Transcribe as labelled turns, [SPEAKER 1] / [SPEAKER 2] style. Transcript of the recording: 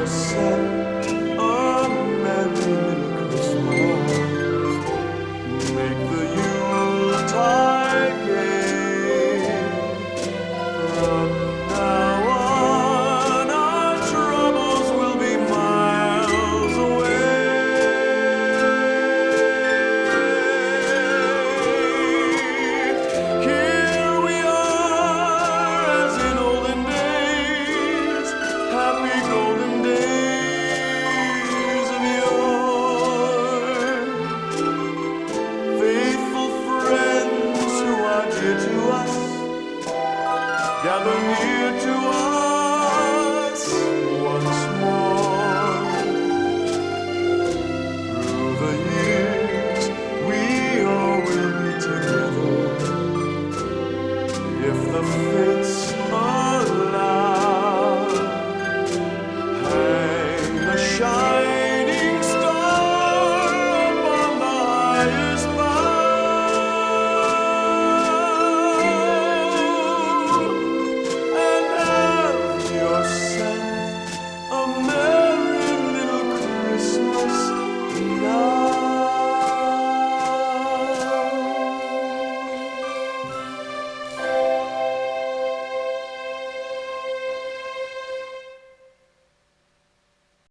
[SPEAKER 1] yourself a merry little Christmas. Make the Yuletide gay. From now on, our troubles will be miles away. Here we are, as in olden days, happy golden days.